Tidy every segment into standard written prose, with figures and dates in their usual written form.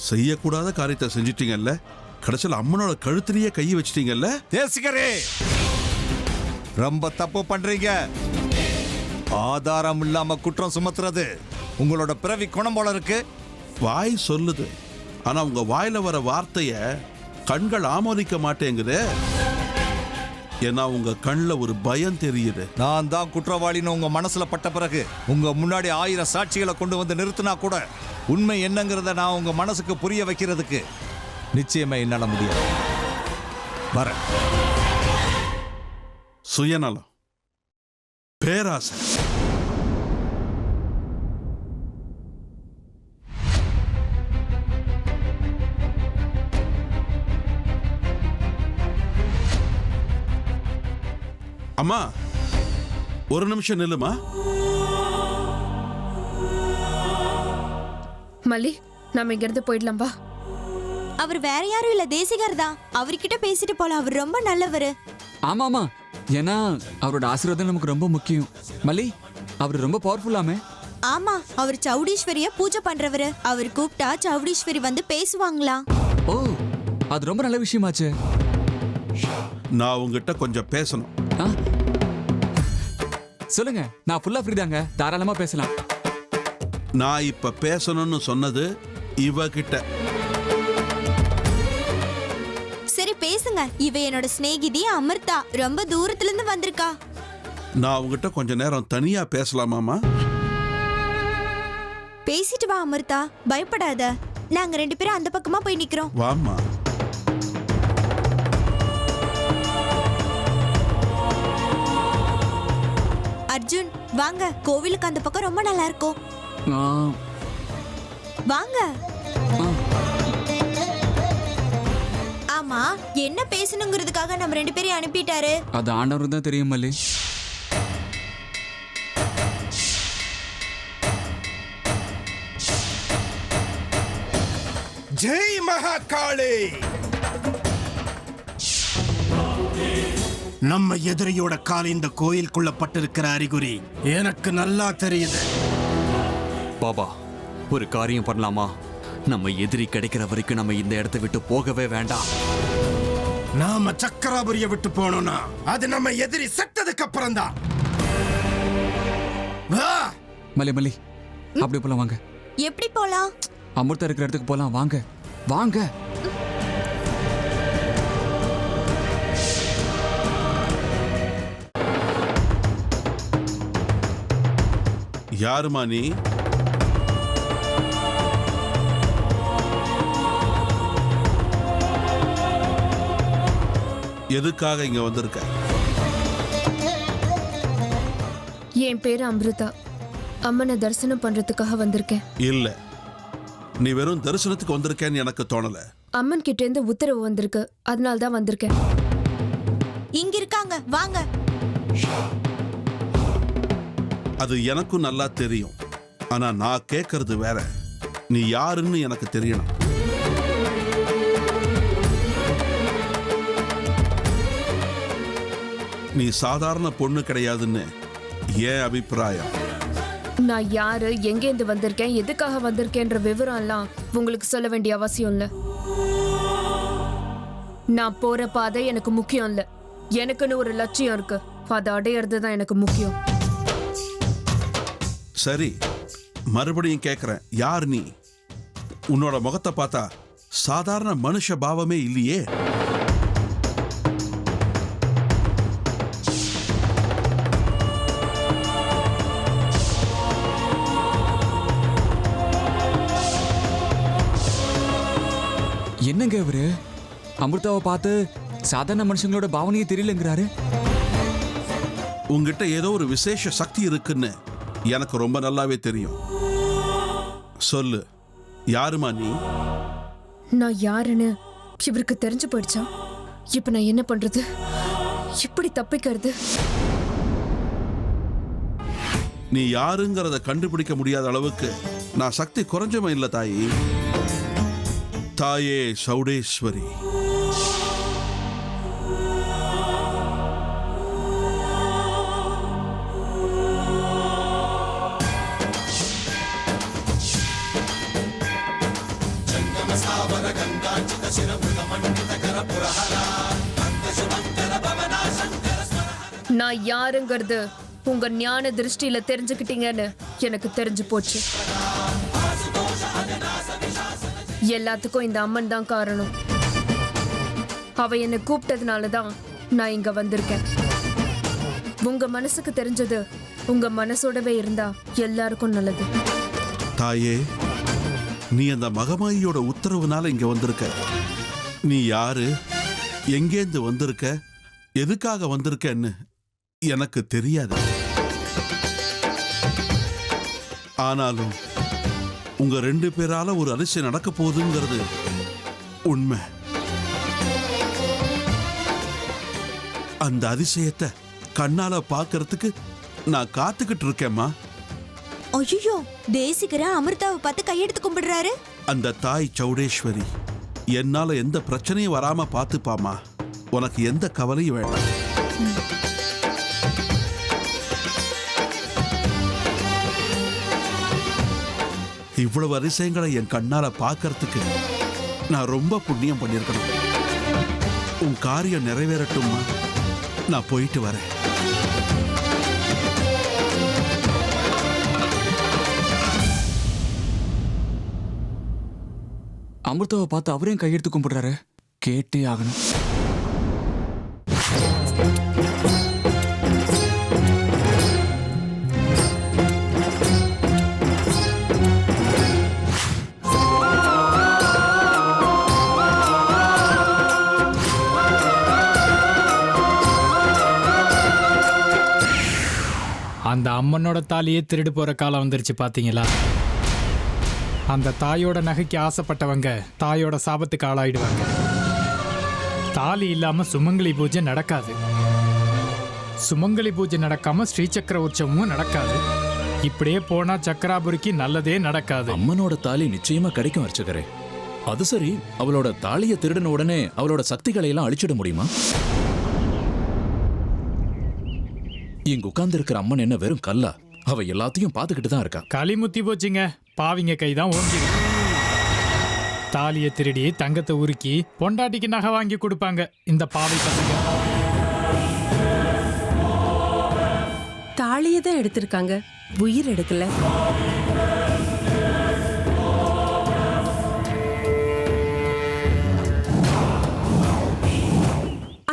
செய்யக்கூடாத காரியத்தை செஞ்சிட்டீங்கல்ல, கடைசியில் அம்மனோட கழுத்திலேயே கையை வச்சிட்டீங்கல்ல. தேசிகரே, ரொம்ப தப்பு பண்றீங்க. ஆதாரம் இல்லாம குற்றம் சுமத்துறது உங்களோட பிறவி குணம் போல இருக்கு. வாய் சொல்லுது, ஆனா உங்க வாயில வர வார்த்தைய கண்கள் ஆமோதிக்க மாட்டேங்குது. ஏன்னா உங்க கண்ணுல ஒரு பயம் தெரியுது. நான் தான் குற்றவாளின்னு உங்க மனசுல பட்ட பிறகு உங்க முன்னாடி 1000 சாட்சிகளை கொண்டு வந்து நிறுத்தினா கூட உண்மை என்னங்கிறத நான் உங்க மனசுக்கு புரிய வைக்கிறதுக்கு நிச்சயமா என்னால முடியாது. வரேன். சுயநலம், பேராசை, அம்மா ஒரு நிமிஷம் நில்லுமா. மல்லி, நாம இங்க இருந்து போயிடலாம் வா. அவர் வேற யாரும் இல்ல, தேசிகர் தான். அவர்கிட்ட பேசிட்டு போலாம், அவர் ரொம்ப நல்லவரு. ஆமாமா, ஏன்னா அவரோட ஆசீர்வாதம் நமக்கு ரொம்ப முக்கியம். மல்லி, அவர் ரொம்ப பவர்ஃபுல்லாமே. ஆமா, அவர் சௌடீஸ்வரிய பூஜை பண்றவரு. அவர் கூப்பிட்டா சௌடீஸ்வரி வந்து பேசுவாங்களாம். ஓ, அது ரொம்ப நல்ல விஷயமாச்சு. நான் உங்ககிட்ட கொஞ்சம் பேசணும். சொல்லுங்க, நான் ஃபுல்லா ஃப்ரீ தாங்க, தாராளமா பேசலாம். நான் இப்ப பேசணும்னு சொன்னது இவகிட்ட. சரி பேசுங்க. இவ என்னோட சிநேகிதி அமிர்தா, ரொம்ப தூரத்துல இருந்து வந்திருக்கா. நான் உங்ககிட்ட கொஞ்ச நேரம் தனியா பேசலாமாமா? பேசிட்டு வா அமிர்தா, பயப்படாத. நாங்க 2 பேரும் அந்த பக்கமா போய் நிக்கிறோம். வாமா. அர்ஜுன் வாங்க, கோவிலுக்கு அந்த பக்கம் ரொம்ப நல்லா இருக்கும். வாங்க. ஆமா, என்ன பேசணுங்கிறதுக்காக நம்ம 2 பேரையும் அனுப்பிட்டாரு. அது ஆண்டவருக்கு தான் தெரியும் மல்லி. ஜெய் மகாகாளி. நம்ம எதிரியோட கால் இந்த கோயிலுக்குள்ள பட்டிருக்கிற அறிகுறி எனக்கு நல்லா தெரியுது. பாபா, ஒரு காரியம் பண்ணலாமா? நம்ம எதிரி கிடைக்கிற வரைக்கும் நம்ம இந்த இடத்தை விட்டு போகவே வேண்டாம். நாம சக்கராபுரிய விட்டு போனோம்னா அது நம்ம எதிரி செத்ததுக்கு அப்புறம் தான். மல்லி மல்லி, அப்படி போலாம் வாங்க. எப்படி போலாம்? அமிர்தா இருக்கிற இடத்துக்கு போலாம் வாங்க. வாங்க. யாருமா நீ? எதுக்காக இங்க வந்திருக்க? என் பேரு அமிர்தா. அம்மனை தரிசனம் பண்றதுக்காக வந்திருக்கேன். இல்ல, நீ வெறும் தரிசனத்துக்கு வந்திருக்கேன்னு எனக்கு தோணல. அம்மன் கிட்ட இருந்து உத்தரவு வந்திருக்கு, அதனால தான் வந்திருக்கேன். இங்க இருக்காங்க, வாங்க. அது எனக்கும் நல்லா தெரியும். ஆனா நான் கேட்கறது வேற. நீ யாருன்னு எனக்கு தெரியணும். நீ சாதாரண பொண்ணு கிடையாதுன்னு ஏன் அபிப்பிராயம்? நான் யாரு, எங்கேருந்து வந்திருக்கேன், எதுக்காக வந்திருக்கேன்ற விவரம் எல்லாம் உங்களுக்கு சொல்ல வேண்டிய அவசியம் இல்ல. நான் போற பாதை எனக்கு முக்கியம் இல்ல. எனக்குன்னு ஒரு லட்சியம் இருக்கு, அதை அடையிறது தான் எனக்கு முக்கியம். சரி, மறுபடியும் கேட்கிறேன், யார் நீ? உன்னோட முகத்தை பார்த்தா சாதாரண மனுஷ பாவமே இல்லையே. என்னங்க இவரு அமிர்தாவை பார்த்து சாதாரண மனுஷங்களோட பாவனையே தெரியலங்கிறாரு. உங்ககிட்ட ஏதோ ஒரு விசேஷ சக்தி இருக்குன்னு எனக்கு ரொம்ப நல்லாவே தெரியும். சொல்லு, யாருமா நீ? நான் யாருன்னு இவருக்கு தெரிஞ்சு போயிடுச்சா? இப்ப நான் என்ன பண்றது? இப்படி தப்பிக்கிறது? நீ யாருங்கிறத கண்டுபிடிக்க முடியாத அளவுக்கு நான் சக்தி குறைஞ்சவன் இல்ல தாயி. தாயே சௌடேஸ்வரி. நான் யாருங்கிறது உங்க ஞான திருஷ்டியில தெரிஞ்சுக்கிட்டீங்கன்னு எனக்கு தெரிஞ்சு போச்சு. எல்லாத்துக்கும் இந்த அம்மன் தான் காரணம். அவ என்னை கூப்பிட்டதுனாலதான் நான் இங்க வந்திருக்கேன். உங்க மனசுக்கு தெரிஞ்சது உங்க மனசோடவே இருந்தா எல்லாருக்கும் நல்லது. தாயே, நீ அந்த மகமாயியோட உத்தரவுனால இங்க வந்திருக்க. நீ யாரு, எங்கேந்து வந்திருக்க, எதுக்காக வந்திருக்கன்னு எனக்கு தெரியாது. ஆனாலும் உங்க 2 பேரால ஒரு அதிசயம் நடக்க போகுதுங்கிறது உண்மை. அந்த அதிசயத்தை கண்ணால பாக்குறதுக்கு நான் காத்துக்கிட்டு இருக்கேம்மா. ஐயோ, தேசிகர அமிர்தாவை பார்த்து கையெடுத்து கும்பிடுறாரு. அந்த தாய் சௌடேஸ்வரி என்னால எந்த பிரச்சனையும் வராம பாத்துப்பாமா. உனக்கு எந்த கவலையும் வேண்டாம். இவ்வளவு அதிசயங்களை என் கண்ணால பாக்கிறதுக்கு நான் ரொம்ப புண்ணியம் பண்ணிருக்கணும். உன் காரியம் நிறைவேறட்டும்மா. நான் போயிட்டு வரேன். அமிர்தாவை பார்த்து அவரையும் கையெடுத்து கும்பிடுறாரு. கேட்டே ஆகணும். அந்த அம்மனோட தாலியே திருடு போற காலம் வந்துருச்சு பாத்தீங்களா? அந்த தாயோட நகைக்கு ஆசைப்பட்டவங்க தாயோட சாபத்துக்கு ஆளாயிடுவாங்க. தாலி இல்லாம சுமங்கலி பூஜை நடக்காது. சுமங்கலி பூஜை நடக்காம ஸ்ரீசக்கர உற்சவமும் நடக்காது. இப்படியே போனா சக்கராபுரிக்கு நல்லதே நடக்காது. அம்மனோட தாலி நிச்சயமா கிடைக்கும் அர்ச்சகரே. அது சரி, அவளோட தாலியை திருடின உடனே அவளோட சக்திகளை எல்லாம் அழிச்சிட முடியுமா? இங்க உட்கார்ந்து இருக்கிற அம்மன் என்ன வெறும் கல்லா? அவ எல்லாத்தையும் பார்த்துக்கிட்டு தான் இருக்கா. களி முத்தி போச்சுங்க. பாவிங்க கைதான் ஓங்கி. தாலியை திருடி தங்கத்தை உருக்கி பொண்டாட்டிக்கு நகை வாங்கி கொடுப்பாங்க இந்த பாவி பசங்க. தாலியை தான் எடுத்திருக்காங்க, உயிர் எடுக்கல.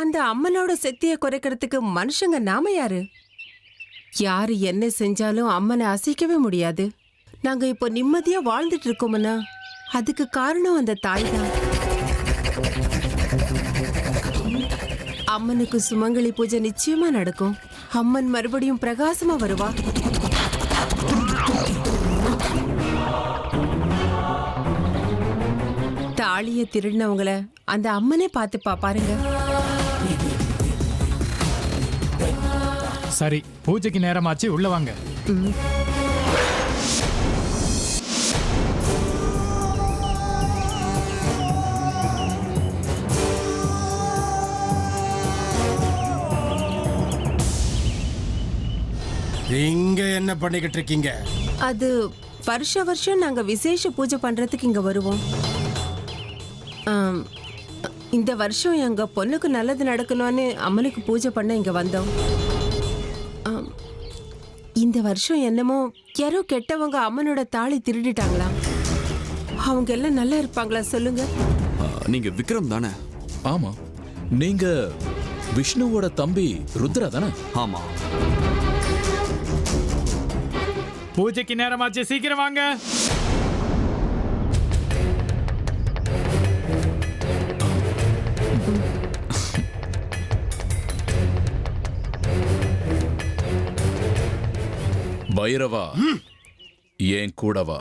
அந்த அம்மனோட சக்தியை குறைக்கிறதுக்கு மனுஷங்க நாம யாரு? யாரு என்ன செஞ்சாலும் அம்மனை அசைக்கவே முடியாது. நாங்க இப்போ நிம்மதியா வாழ்ந்துட்டு இருக்கோம்னா அதுக்கு காரணம் அந்த தாய் தான். அம்மனுக்கு சுமங்கலி பூஜை நிச்சயமா நடக்கும். அம்மன் மறுபடியும் பிரகாசமா வருவா. தாலிய திருடினவங்கள அந்த அம்மனே பார்த்துப்பா பாருங்க. சரி, பூஜைக்கு நேரமாச்சு, உள்ள வாங்க. இங்க என்ன பண்ணிக்கிட்டு இருக்கீங்க? அது வருஷம் நாங்க விசேஷ பூஜை பண்றதுக்கு இங்க வருவோம். இந்த வருஷம் எங்க பொண்ணுக்கு நல்லது நடக்கணும்னு அம்மனுக்கு பூஜை பண்ண இங்க வந்தோம். இந்த வருஷம் என்னமோ யாரோ கெட்டவங்க அம்மனோட தாலி திருடிட்டாங்களா? அவங்க எல்லாம் நல்லா இருப்பாங்களா சொல்லுங்க? நீங்க விக்ரம் தானே? ஆமா. நீங்க விஷ்ணுவோட தம்பி ருத்ரா தானே? ஆமா. பூஜைக்கு நேரமாச்சு, சீக்கிரம் வாங்க. பைரவா, ஏன் கூடவா?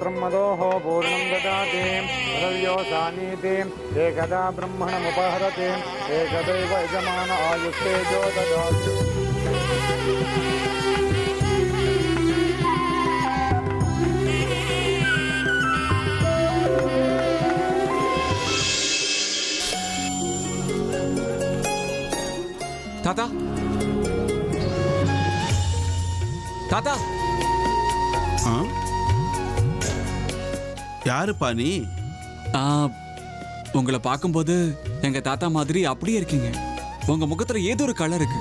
ब्रह्मदोः पूर्णं ददाति रव्योसानीति एकदा ब्रह्मणमुपहरति एकदैव यजमान आयुस्तेजो ददाति தாத்தா தாத்தா ஆ? யாருப்பா நீ? உங்களை பார்க்கும்போது எங்க தாத்தா மாதிரி அப்படியே இருக்கீங்க. உங்க முகத்துல ஏதோ ஒரு கலர் இருக்கு.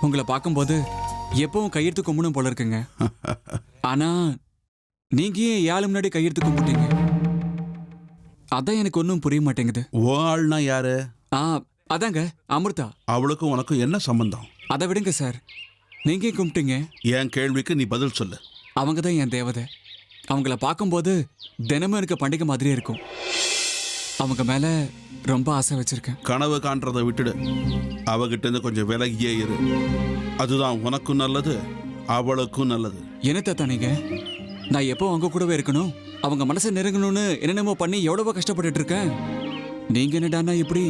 உங்களை பார்க்கும்போது எப்பவும் கையெடுத்து கும்பிடும் போல இருக்குங்க. ஆனா நீங்க ஏன் யாழ் முன்னாடி கையெடுத்து கும்பிட்டீங்க? அதான் எனக்கு ஒன்றும் புரிய மாட்டேங்குது. ஓ ஆள்னா யாரு? அதாங்க அமிர்தா. அவளுக்கும் உனக்கும் என்ன சம்பந்தம்? அதை விடுங்க சார். நீங்க ஏன் கும்பிட்டீங்க? என் கேள்விக்கு நீ பதில் சொல்லு. அவங்க தான் என் தேவதை. அவங்கள பார்க்கும்போது தினமும் எனக்கு பண்டிகை மாதிரியே இருக்கும். அவங்க மேல ரொம்ப ஆசை வச்சிருக்கேன். கனவு காண்றதை விட்டுடு. அவகிட்ட இருந்து கொஞ்சம் விலகியே இரு. அதுதான் உனக்கும் நல்லது, அவளுக்கும் நல்லது. என்ன தாத்தா நீங்க? நான் எப்போ அவங்க கூடவே இருக்கணும், அவங்க மனசை நெருங்கணும்னு என்னென்னமோ பண்ணி எவ்வளவோ கஷ்டப்பட்டுட்டு இருக்கேன். நீங்க என்னடானா இப்படி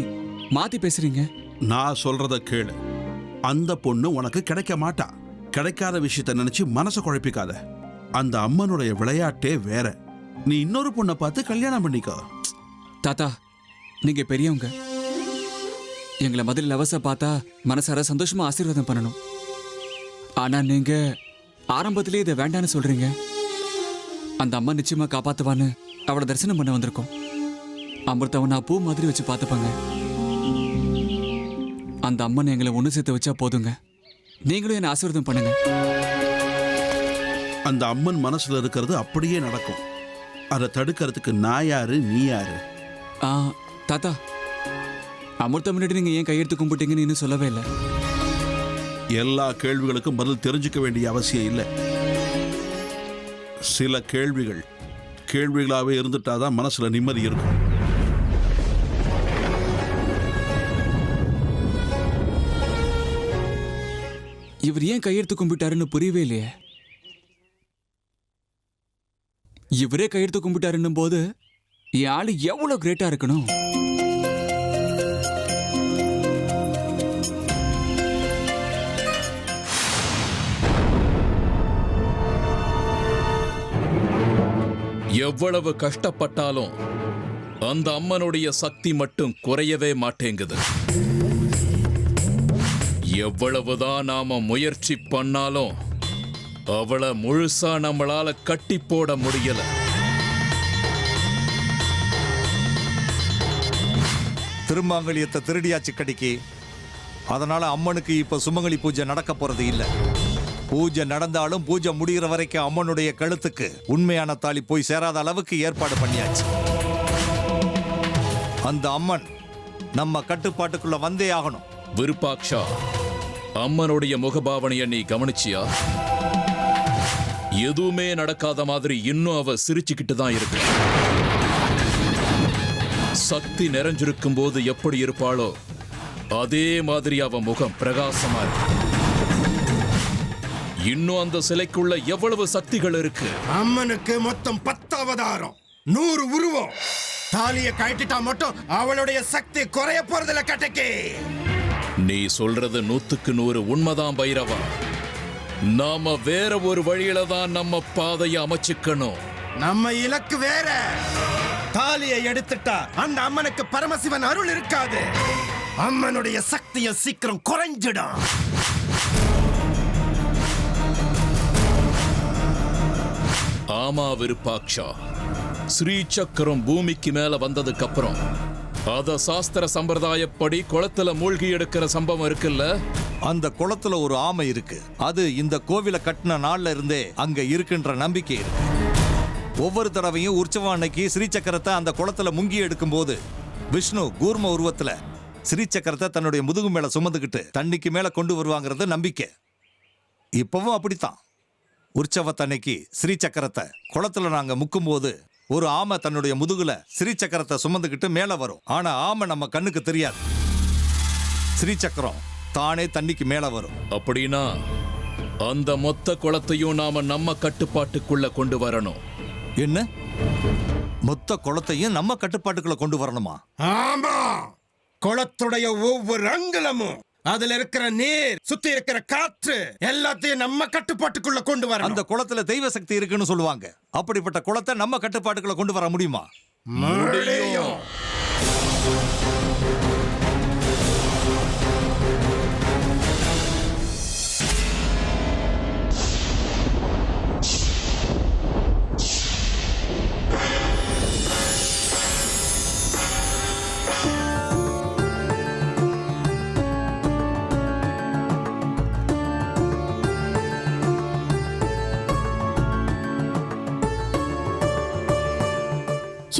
மாத்தி பேசுறீங்க? நான் சொல்றத கேளு. அந்த பொண்ணு உனக்கு கிடைக்க மாட்டா. கிடைக்காத விஷயத்த நினைச்சு மனசை குழப்பிக்காத. அந்த அம்மனுடைய விளையாட்டே வேற. நீ இன்னொரு பொண்ணை பார்த்து கல்யாணம் பண்ணிக்கோ. தாத்தா நீங்க பெரியவங்க. எங்களை முதல்ல லவச பார்த்தா மனசார சந்தோஷமா ஆசீர்வாதம் பண்ணணும். ஆனா நீங்க ஆரம்பத்திலே இதை வேண்டான்னு சொல்றீங்க. அந்த அம்மா நிச்சயமா காப்பாத்துவான்னு அவளை தரிசனம் பண்ண வந்திருக்கோம். அமிர்தாவை நான் பூ மாதிரி வச்சு பார்த்துப்பாங்க. அந்த அம்மன் எங்களை ஒன்று சேர்த்து வச்சா போதுங்க. நீங்களும் என்ன ஆசீர்வாதம் பண்ணுங்க. அந்த அம்மன் மனசுல இருக்கிறது அப்படியே நடக்கும். அதை தடுக்கிறதுக்கு நான் யாரு, நீ யாரு? தாத்தா அமிர்தா முன்னாடி நீங்க ஏன் கையெடுத்து கும்பிட்டீங்கன்னு இன்னும் சொல்லவே இல்லை. எல்லா கேள்விகளுக்கும் பதில் தெரிஞ்சுக்க வேண்டிய அவசியம் இல்லை. சில கேள்விகளாவே இருந்துட்டாதான் மனசுல நிம்மதி இருக்கும். இவர் ஏன் கையெடுத்து கும்பிட்டாருன்னு புரியவே இல்லையே. இவரே கையெடுத்து கும்பிட்டாருன்னும் போது என் ஆளு எவ்வளவு கிரேட்டா இருக்கணும். எவ்வளவு கஷ்டப்பட்டாலும் அந்த அம்மனுடைய சக்தி மட்டும் குறையவே மாட்டேங்குது. எவ்வளவுதான் நாம முயற்சி பண்ணாலும் அவளை முழுசா நம்மளால கட்டி போட முடியல. திருமாங்கல்யத்தை திருடியாச்சு கடிக்கு. அதனால அம்மனுக்கு இப்ப சுமங்கலி பூஜை நடக்க போறது இல்ல. பூஜை நடந்தாலும் பூஜை முடிகிற வரைக்கும் அம்மனுடைய கழுத்துக்கு உண்மையான தாலி போய் சேராத அளவுக்கு ஏற்பாடு பண்ணியாச்சு. அந்த அம்மன் நம்ம கட்டுப்பாட்டுக்குள்ள வந்தே ஆகணும். விருப்பாக்ஷா, அம்மனுடைய முகபாவனைய நீ கவனிச்சியா? எதுவுமே நடக்காத மாதிரி இன்னும் அவ சிரிச்சுக்கிட்டு தான் இருக்கு. சக்தி நிறைஞ்சிருக்கும் போது எப்படி இருப்பாளோ அதே மாதிரி அவ முகம் பிரகாசமா இருக்கு. இன்னும் அந்த சிலைக்குள்ள எவ்வளவு சக்திகள் இருக்கு. அம்மனுக்கு மொத்தம் 10 அவதாரம், 100 உருவம். தாலியை கட்டிட்டா மட்டும் அவளுடைய சக்தி குறைய போறதில்ல கட்டக்கே. நீ சொல்றது 100க்கு 100 உண்மைதான் பைரவா. நாம வேற ஒரு வழியில தான் நம்ம பாதையை அமைச்சுக்கணும். நம்ம இலக்கு வேற. தாலியை எடுத்துட்டா அந்த அம்மனுக்கு பரமசிவன் அருள் இருக்காது. அம்மனுடைய சக்தியை சீக்கிரம் குறைஞ்சிடும். ஆமா விருப்பாக்ஷா, ஸ்ரீ சக்கரம் பூமிக்கு மேல வந்ததுக்கு அப்புறம் அத சாஸ்திர சம்பிரதாயப்படி குளத்துல மூழ்கி எடுக்கிற சம்பவம் இருக்குல்ல. அந்த குளத்துல ஒரு ஆமை இருக்கு. அது இந்த கோவிலை கட்டின நாள்ல இருந்தே அங்க இருக்குன்ற நம்பிக்கை இருக்கு. ஒவ்வொரு தடவையும் உற்சவம் அன்னைக்கு ஸ்ரீசக்கரத்தை அந்த குளத்துல முங்கி எடுக்கும் போது விஷ்ணு கூர்ம உருவத்துல ஸ்ரீசக்கரத்தை தன்னுடைய முதுகு மேல சுமந்துக்கிட்டு தண்ணிக்கு மேல கொண்டு வருவாங்கிறது நம்பிக்கை. இப்பவும் அப்படித்தான். உற்சவத்தன்னைக்கு ஸ்ரீசக்கரத்தை குளத்துல நாங்க முக்கும் போது ஒரு ஆமை தன்னுடைய முதுகுல ஸ்ரீசக்கரத்தை சுமந்துக்கிட்டு மேல வரும். ஆனா ஆமை நம்ம கண்ணுக்கு தெரியாது. ஸ்ரீசக்கரம் தானே தண்ணிக்கு மேல வரும். அப்படின்னா அந்த மொத்த குளத்தையும் நாம நம்ம கட்டுப்பாட்டுக்குள்ள கொண்டு வரணும். என்ன மொத்த குளத்தையும் நம்ம கட்டுப்பாட்டுக்குள்ள கொண்டு வரணுமா? ஆமா, குளத்துடைய ஒவ்வொரு அங்குலமும், அதுல இருக்கிற நீர், சுத்தி இருக்கிற காற்று எல்லாத்தையும் நம்ம கட்டுப்பாட்டுக்குள்ள கொண்டு வர. அந்த குளத்துல தெய்வ சக்தி இருக்குன்னு சொல்லுவாங்க. அப்படிப்பட்ட குளத்தை நம்ம கட்டுப்பாட்டுக்குள்ள கொண்டு வர முடியுமா? முடியும்.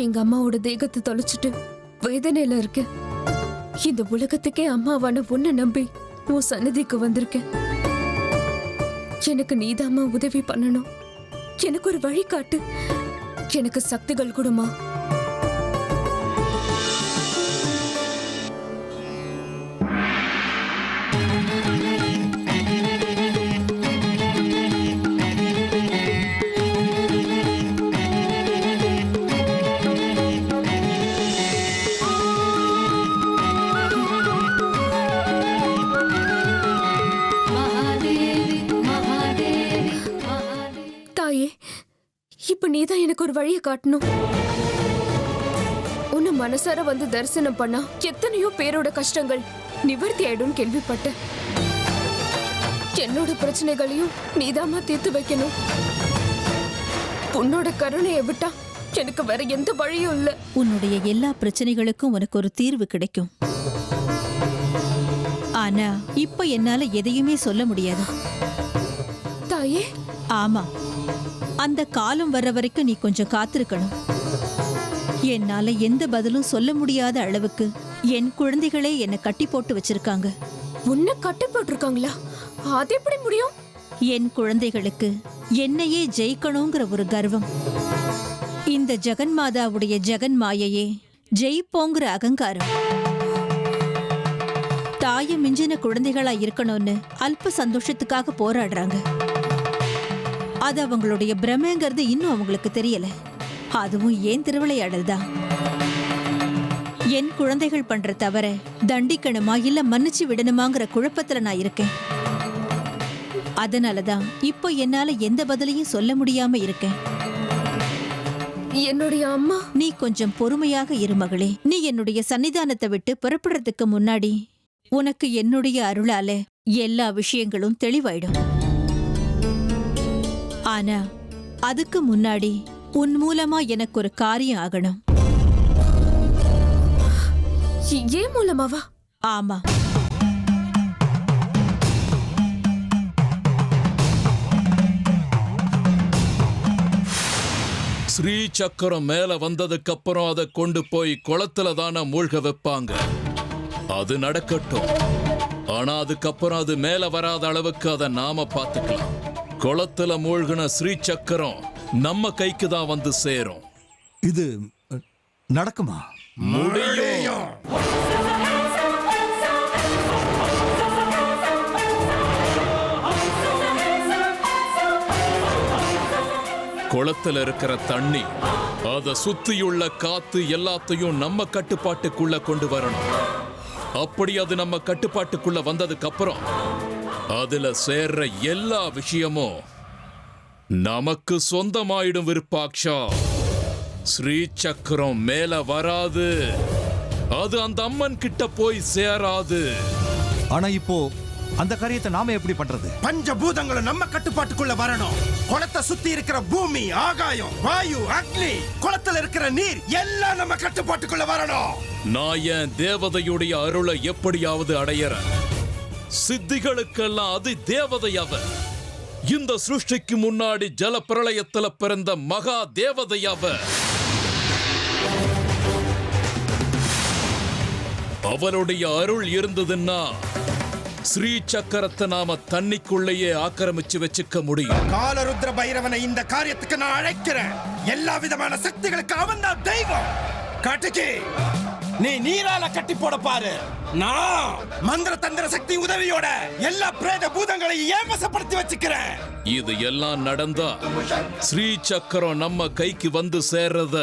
எங்க அம்மாவோட தேகத்தை தொலைச்சிட்டு வேதனையில இருக்க. இந்த உலகத்துக்கே அம்மாவான உன்னை நம்பி உன் சன்னதிக்கு வந்திருக்கேன். எனக்கு நீதாம்மா உதவி பண்ணணும். எனக்கு ஒரு வழி காட்டு. எனக்கு சக்திகள் கொடுமா. இப்ப நீதான் எனக்கு ஒரு வழியை காட்டணும். உன்னை மனசார வந்து தரிசனம் பண்ணா எத்தனையோ பேரோட கஷ்டங்கள் நிவர்த்தி ஆயிடும் கேள்விப்பட்டேன். என்னோட பிரச்சனைகளையும் நீதாமா தீர்த்து வைக்கணும். உன்னோட கருணையை விட்டா எனக்கு வேற எந்த வழியும் இல்ல. உன்னுடைய எல்லா பிரச்சனைகளுக்கும் உனக்கு ஒரு தீர்வு கிடைக்கும். ஆனா இப்ப என்னால எதையுமே சொல்ல முடியாது தாயே. ஆமா, அந்த காலம் வர்ற வரைக்கும் நீ கொஞ்சம் காத்திருக்கணும். என்னால எந்த பதிலும் சொல்ல முடியாத அளவுக்கு என் குழந்தைகளே என்னை கட்டி போட்டு வச்சிருக்காங்க. உன்னை கட்டி போட்டிருக்காங்களா? அது எப்படி முடியும்? என் குழந்தைகளுக்கு என்னையே ஜெயிக்கணுங்கிற ஒரு கர்வம், இந்த ஜெகன்மாதாவுடைய ஜெகன் மாயையே ஜெயிப்போங்கிற அகங்காரம், தாயை மிஞ்சின குழந்தைகளா இருக்கணும்னு அல்ப சந்தோஷத்துக்காக போராடுறாங்க. அது அவங்களுடைய பிரமைங்கிறது இன்னும் அவங்களுக்கு தெரியல. அதுவும் ஏன் திருவிளையாடல் தான். என் குழந்தைகள் பண்ற தவற தண்டிக்கணுமா இல்ல மன்னிச்சு விடணுமாங்கிற குழப்பத்துல நான் இருக்கேன். அதனாலதான் இப்போ என்னால எந்த பதிலையும் சொல்ல முடியாம இருக்கேன். என்னுடைய அம்மா. நீ கொஞ்சம் பொறுமையாக இரு மகளே. நீ என்னுடைய சன்னிதானத்தை விட்டு புறப்படுறதுக்கு முன்னாடி உனக்கு என்னுடைய அருளால எல்லா விஷயங்களும் தெளிவாயிடும். ஆனா அதுக்கு முன்னாடி உன் மூலமா எனக்கு ஒரு காரியம் ஆகணும். ஏன் மூலமாவா? ஆமா. ஸ்ரீ சக்கரம் மேல வந்ததுக்கு அப்புறம் அதை கொண்டு போய் குளத்துல தானே மூழ்க வைப்பாங்க. அது நடக்கட்டும். ஆனா அதுக்கப்புறம் அது மேல வராத அளவுக்கு அதை நாம பாத்துக்கலாம். குளத்துல மூழ்கின ஸ்ரீ சக்கரம் நம்ம கைக்கு தான் வந்து சேரும். இது நடக்குமா? முடியும். குளத்துல இருக்கிற தண்ணி, அதை சுத்தியுள்ள காத்து எல்லாத்தையும் நம்ம கட்டுப்பாட்டுக்குள்ள கொண்டு வரணும். அப்படி அது நம்ம கட்டுப்பாட்டுக்குள்ள வந்ததுக்கு அப்புறம் அதுல சேர்ற எல்லா விஷயமும் நமக்கு சொந்தமாயிடும். விருப்பாக்ஷா, ஸ்ரீ சக்கரம் மேல வராது. அது அந்த அம்மன் கிட்ட போய் சேராது. ஆனா இப்போ அந்த காரியத்தை நாம எப்படி பண்றது? பஞ்சபூதங்களும் நம்ம கட்டுப்பாட்டுக்குள்ள வரணும். குளத்தை சுத்தி இருக்கிற பூமி, ஆகாயம், வாயு, அக்னி, குளத்துல இருக்கிற நீர் எல்லாம் நம்ம கட்டுப்பாட்டுக்குள்ள வரணும். நான் என் தேவதையுடைய அருளை எப்படியாவது அடையறேன். சித்திகளுக்கெல்லாம் அது தேவதை அவ. இந்த சிருஷ்டிக்கு முன்னாடி ஜல பிரளயத்துல பிறந்த மகா தேவதை அவ. அவளுடைய அருள் இருந்ததுன்னா ஸ்ரீ சக்கரத்தை நாம தண்ணிக்குள்ளேயே ஆக்கிரமிச்சு வச்சுக்க முடியும். காலருத்ர பைரவனை இந்த காரியத்துக்கு நான் அழைக்கிறேன். எல்லா விதமான சக்திகளுக்கு அவன் தான் தெய்வம். காட்டுக்கி, நீ நீரால கட்டி போட பாரு. நான் மந்திர தந்திர சக்தி உதவியோட எல்லா பிரேத பூதங்களையும் ஏன் வசப்படுத்தி வச்சுக்கிறேன். இது எல்லாம் நடந்தா ஸ்ரீ சக்கரம் நம்ம கைக்கு வந்து சேர்றத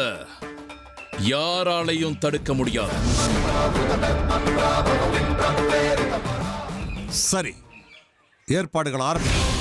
யாராலையும் தடுக்க முடியாது. சரி, ஏற்பாடுகள் ஆரம்பிக்கும்.